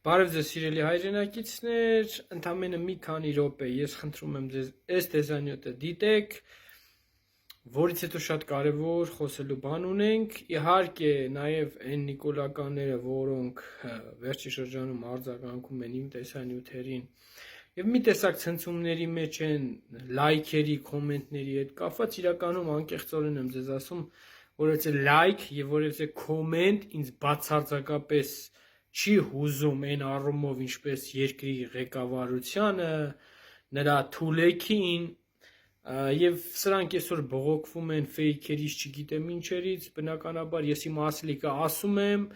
Բարև ձեզ սիրելի հայրենակիցներ, ընդամենը մի քանի րոպե ես խնդրում եմ ձեզ այս տեսանյութը դիտեք, որից հետո շատ կարևոր խոսելու բան ունենք, իհարկե նաև այն նիկոլականները, որոնք վերջի շրջանում արձագանքում են իմ տեսանյութերին եւ մի տեսակ ցնցումների մեջ են լայքերի, կոմենտների հետ կապված, իրականում անկեղծորեն եմ ձեզ ասում, որովհետեւ լայք եւ որովհետեւ կոմենտ ինձ բացարձակապես չի հուզում այն առումով, ինչպես երկրի ղեկավարությանը, նրա թուլեքին, եւ սրանք այսօր բողոքվում են ֆեյքերից, չգիտեմ ինչերից, բնականաբար ես իմ ասելիքը ասում եմ,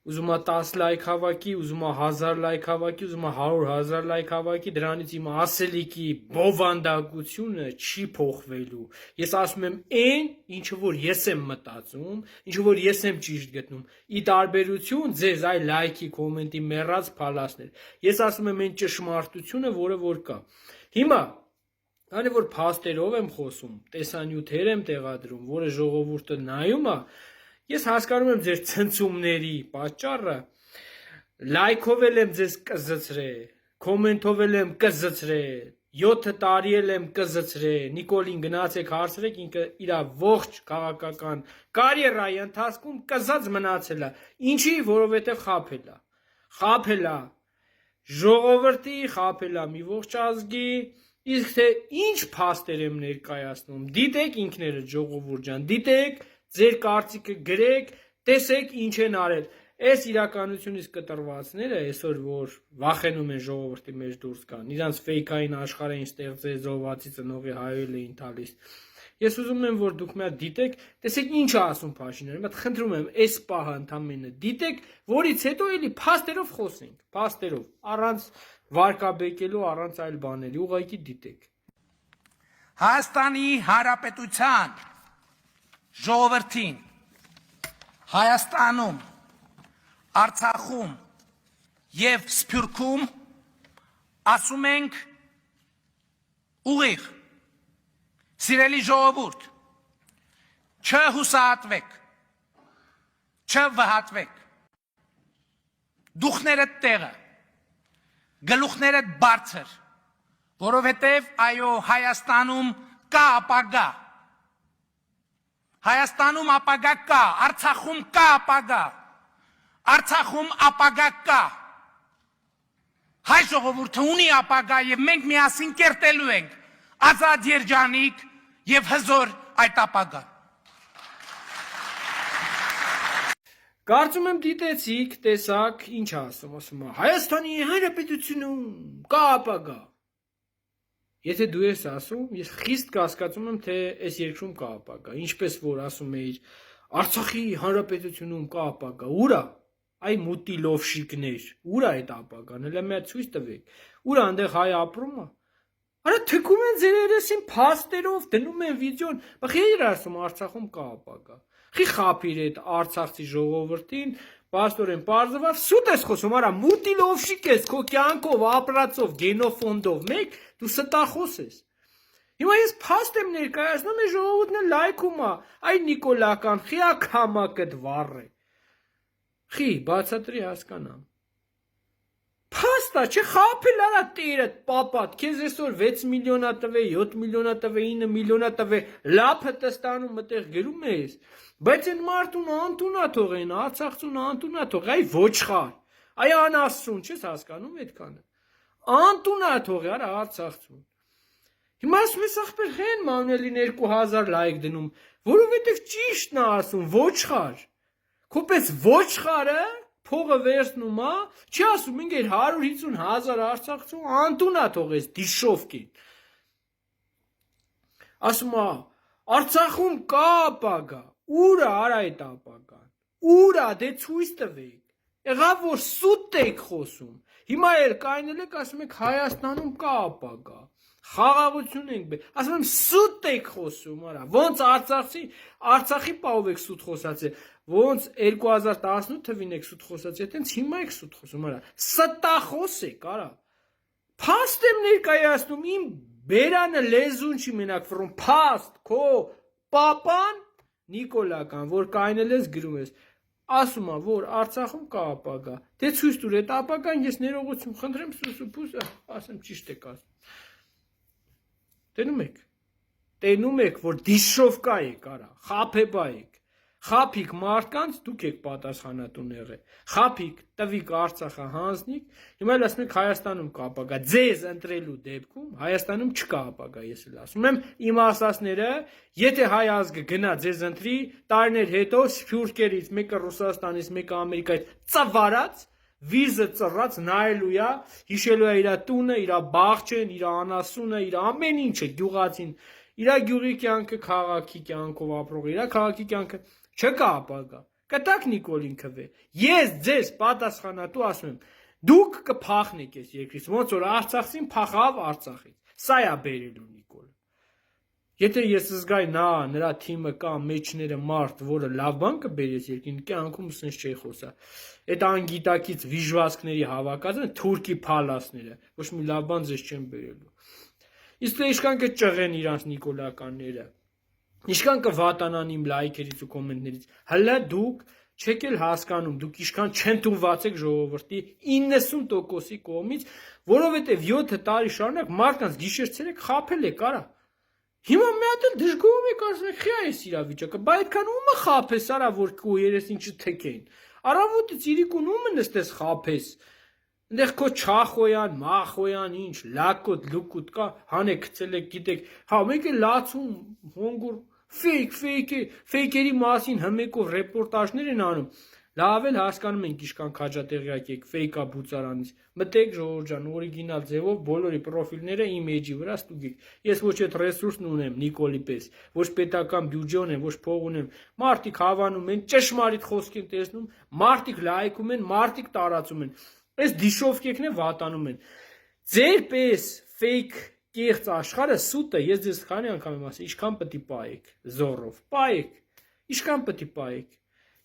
ուզում եմ 10 լայք հավաքի, ուզում եմ 1000 լայք հավաքի, ուզում եմ 100,000 լայք հավաքի, դրանից իմ ասելիքի բովանդակությունը չի փոխվելու։ Ես ասում եմ այն, ինչը որ ես եմ մտածում, ինչը որ ես եմ ճիշտ գտնում, ի տարբերություն ձեզ այ լայքի, կոմենտի մեռած փալասներ։ Ես ասում եմ այն ճշմարտությունը, որը որ կա։ Հիմա քանի որ փաստերով եմ խոսում, տեսանյութեր եմ տեղադրում, որը ժողովուրդը նայում է, ես հասկանում եմ ձեր ցնցումների պատճառը, լայքով եմ ձեզ կզծրել, կոմենտով եմ կզծրել, 7 տարի եմ կզծրել, Նիկոլին գնացեք հարցրեք, ինքը իր ողջ քաղաքական կարիերայի ընթացքում կզած մնացել է, ինչի, որովհետև խաբել է, ժողովրդի խաբել է մի ողջ ազգի, իսկ թե ինչ փաստեր եմ ներկայացնում, դիտեք ինքներդ ժողովուրդ ջան, դիտեք, ձեր կարծիքը գրեք, տեսեք ինչ են արել։ Այս իրականությունից կտրվածները այսօր որ վախենում են ժողովրդի մեջ դուրս գան, իրանց ֆեյքային աշխարհային ստեղծել զոհվածի ծնողի հայել էին տալիս։ Ես ուզում եմ որ դուք մի հատ դիտեք, տեսեք ինչ է ասում Փաշինյանը, մի հատ խնդրում եմ, այս պահը ընդամենը դիտեք, որից հետո էլի փաստերով խոսենք, փաստերով, առանց վարկաբեկելու, առանց այլ բաների, ուղղակի դիտեք։ Հայաստանի Հանրապետության ժողովրդին Հայաստանում, Արցախում եւ Սփյուռքում ասում ենք ուղիղ, սիրելի ժողովուրդ, չհուսահատվեք, չվհատվեք, դուխներդ տեղը, գլուխներդ բարձր, որովհետև այո Հայաստանում կա ապագա, Հայաստանում ապագա կա, Արցախում կա ապագա, Արցախում ապագա կա, հայ ժողովուրդը ունի ապագա եւ մենք միասին կերտելու ենք ազատ երջանիկ եւ հզոր այդ ապագան։ Կարծում եմ դիտեցիք, տեսակ, ինչ ասում է, Հայաստանի Հանրապետությունում կա ապագա։ Եթե դու ես ասում, ես խիստ կասկածում եմ, թե այս երկրում կա ապագա, ինչպես որ ասում էիր, Արցախի Հանրապետությունում կա ապագա, ուր է, այ մուտիլովշիկներ, ուր է այդ ապագան, հələ մի հատ ցույց տվեք, ուր է այնտեղ հայ ապրում է։ Արա թքում են ձեր երեսին փաստերով, դնում են վիդեոն, բախի իր ասում Արցախում կա ապագա։ Խի խափիր այդ արցախցի ժողովրդին, պաստորեն պարզվավ, սուտ ես խոսում, արա մուտիլովշիկ ես, քո կյանքով, ապրածով, գենոֆոնդով, մեկ դու ստախոս ես։ Հիմա ես փաստ եմ ներկայացնում, այս ժողովուրդն է լայքում է, այ նիկոլական, խիա քամակդ վառ է։ Խի, բացատրի հասկանամ։ Փաստա, չէ խափել արա տերդ, պապատ, քեզ այսօր 6 միլիոնա տվե, 7 միլիոնա տվե, 9 միլիոնա տվե, լափը տստանում մտեղ գրում ես, բայց այն մարդուն անտունա թողեն, Արցախցուն անտունա թող, այ ոչխար, այ անասուն, չես հասկանում այդքանը, անտունա թող, արա Արցախցուն։ Հիմա ասում ես ախպեր հեն մանելի 2000 լայք դնում, որովհետև ճիշտն է ասում, ոչխար, քոպես ոչխարը փողը վերցնում է, չի ասում ինք 150,000 արցախցու անտունա թողես դիշովկին։ Ասում է Արցախում կա ապագա, ուր է արա այդ ապագան, ուր է դե ցույց տվեք, եղավ որ սուտ եք խոսում, հիմա էլ կայնել եք ասում եք Հայաստանում կա ապագա, խաղաղություն ենք, ասում եմ սուտ եք խոսում, արա, ոնց Արցախի պահով եք սուտ խոսացել, ոնց 2018 թվին եք սուտ խոսացել, այտենց հիմա եք սուտ խոսում, արա, ստախոս եք, արա, փաստ եմ ներկայացնում, իմ բերանը լեզուն չի մենակ ֆրոմ, փաստ, քո պապան, Նիկոլական, որ կայնել ես գրում ես, ասում է, որ Արցախում կա ապագա։ Դե ցույց տուր այդ ապագան, ես ներողություն խնդրեմ, սուսուփուս, ասեմ ճիշտ եք ասում։ Տենում եք, որ դիշովկա եք արա, խափեբա եք։ Խափիկ մարդկանց դուք եք պատասխանատուն եղել։ Խափիկ տվիկ Արցախը հանձնիկ, հիմա էլ ասում եք Հայաստանում կա ապագա։ Ձեզ ընտրելու դեպքում Հայաստանում չկա ապագա, ես էլ ասում եմ, իմ ասածները, եթե հայ ազգը գնա ձեզ ընտրի, տարիներ հետո սփյուռքերից մեկը Ռուսաստանից, մեկը Ամերիկայից ծվարած, վիզը ծռած նայելու է, հիշելու է իր տունը, իր բաղջեն, իր անասունը, իր ամեն ինչը գյուղացին, իր գյուղի կյանքը քաղաքի կյանքով ապրող, իր քաղաքի կյանքը չկա ապագա։ Կտակ Նիկոլին քվե։ Ես ձեզ պատասխանատու ասում եմ, դուք կփախնեք այս երկրից, ոնց որ Արցախին փախավ Արցախից։ Սա է բերելու Նիկոլը։ Եթե ես զգայի նրա թիմը կա մեջները մարդ, որը լավ բան կբերես երկրին, կյանքում sense չի խոսա։ Այդ անգիտակից վիժվածքների հավաքածն թուրքի փալասները, ոչ մի լավ բան ձեզ չեն բերելու։ Իսկ թե իշքան կճղեն իրանց նիկոլականները, իշքան կվատանան իմ լայքերից ու կոմենտներից, հələ դուք չեք էլ հասկանում, դուք իշքան չընդունված եք ժողովրդի 90%-ի կողմից, որովհետև 7 տարի շարունակ մարդկանց գիշեր-ցերեկ խաբել եք, արա։ Հիմա մի հատ էլ դժգոհում եք, ասում եք, խիա էս իրավիճակը, բա այդքան ումը խաբես, արա, որ քո երեսին չթեքեին։ Առավոտից իրիկուն ումը նստես խաբես։ Այնտեղ քո Չախոյան, Մախոյան, ինչ, լակոտ, լուկուտ կա, հանեք գցել եք, գիտեք, հա, մեկ է լացում, հոնգուր, ֆեյքերի մասին հմեկով ռեպորտաժներ են անում, լավ էլ հասկանում ենք իշքան քաջատեղյակ եք, ֆեյքա բուծարանից, մտեք ժողովուրդ ջան, օրիգինալ ձևով բոլորի պրոֆիլները իմ էջի վրա ստուգեք, ես ոչ այդ ռեսուրսն ունեմ Նիկոլի պես, ոչ պետական բյուջե ունեմ, ոչ փող ունեմ, մարդիկ հավանում են, ճշմարիտ խոսք են տեսնում, մարդիկ լայքում են, մարդիկ տարածում են, այս դիշովկեքն է վատանում են, ձեր պես ֆեյք կեղծ աշխարհը սուտը, ես ձեզ քանի անգամ եմ ասել, իշքան պետք է պայեք, զորով, պայեք, իշքան պետք է պայեք։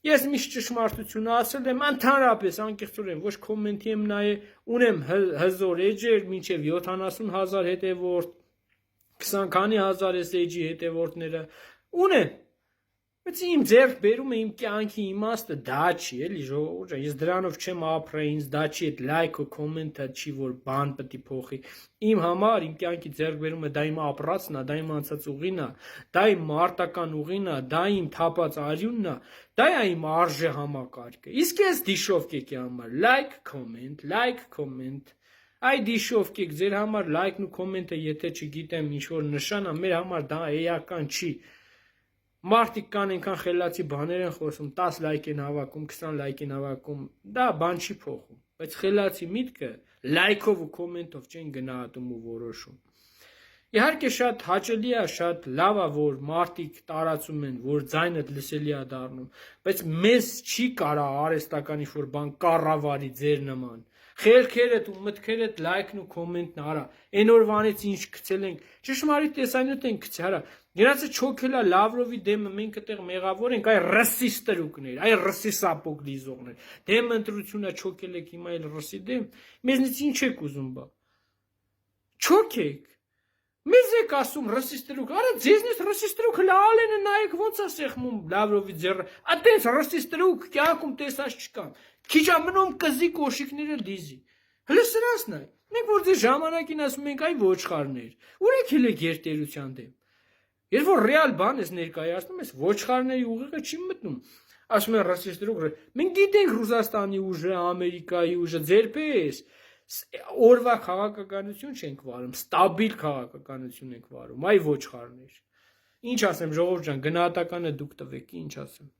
Ես միշտ ճշմարտությունը ասել եմ, ընդհանրապես անկեղծորեն, ոչ կոմենտի եմ նայել, ունեմ հզոր էջեր, մինչև 70,000 հետևորդ, 20 քանի հազար էջի հետևորդները, ունեմ, բայց իմ ձեռք բերում է իմ կյանքի իմաստը, դա չի, էլի ժողովուրդ, ես դրանով չեմ ապրել, ինձ դա չի, այդ լայքը, կոմենտը չի, որ բան պետք է փոխի, իմ համար, իմ կյանքի ձեռք բերում է, դա իմ ապրածն է, դա իմ անցած ուղին է, դա իմ մարտական ուղին է, դա իմ թափած արյունն է, դա է իմ արժե համակարգը, իսկ ես դիշովկեկի համար, like, comment, այ դիշովկեք, ձեր համար լայքն ու կոմենտը, եթե չգիտեմ ինչ-որ նշան է, մեր համար դա էական չի, մարդիկ կան այնքան խելացի բաներ են խոսում, 10 լայք են հավաքում, 20 լայք են հավաքում, դա բան չի փոխում, բայց խելացի միտքը լայքով ու կոմենտով չեն գնահատում ու որոշում։ Իհարկե շատ հաճելի է, շատ լավ է, որ մարդիկ տարածում են, որ ձայնդ լսելի է դառնում, բայց մեզ չի կարա արհեստական ինչ-որ բան կառավարի ձեր նման։ Խելքերդ ու մտքերդ լայքն ու կոմենտն արա, այն օրվանից ինչ գցել ենք, ճշմարիտ տեսանյութ ենք գցել, արա, գնացը չոքելա Լավրովի դեմը, մենք այդտեղ մեղավոր ենք, այ ռսիստ տրուկներ, այ ռսի սապոկ լիզողներ, դեմ ընտրությունը չոքել եք, հիմա էլ ռսի դեմ, մեզնից ինչ եք ուզում բա, չոքեք, մեզ եք ասում ռսիստ տրուկ, արա ձեզնից ռսիստ տրուկը լալենը նայեք ոնց է սեղմում Լավրովի ձեռը, այդպես ռսիստ տրուկ կյանքում տեսած չկան, քիչ ամնում կզի կոշիկները լիզի, հլը սրանցն է, մենք որ ձեր ժամանակին ասում ենք այ ոչխարներ, ուր եք հել եք երտերության դեմ, երբ որ ռեալ բան ես ներկայացնում ես, ոչխարների ուղեղը չի մտնում, ասում են ռասիստ տրուկ, մենք գիտենք Ռուսաստանի ուժը, Ամերիկայի ուժը, ձեր պես, օրվա քաղաքականություն չենք վարում, ստաբիլ քաղաքականություն ենք վարում, այ ոչխարներ, ինչ ասեմ ժողովուրդ ջան, գնահատականը դուք տվեք, ինչ ասեմ։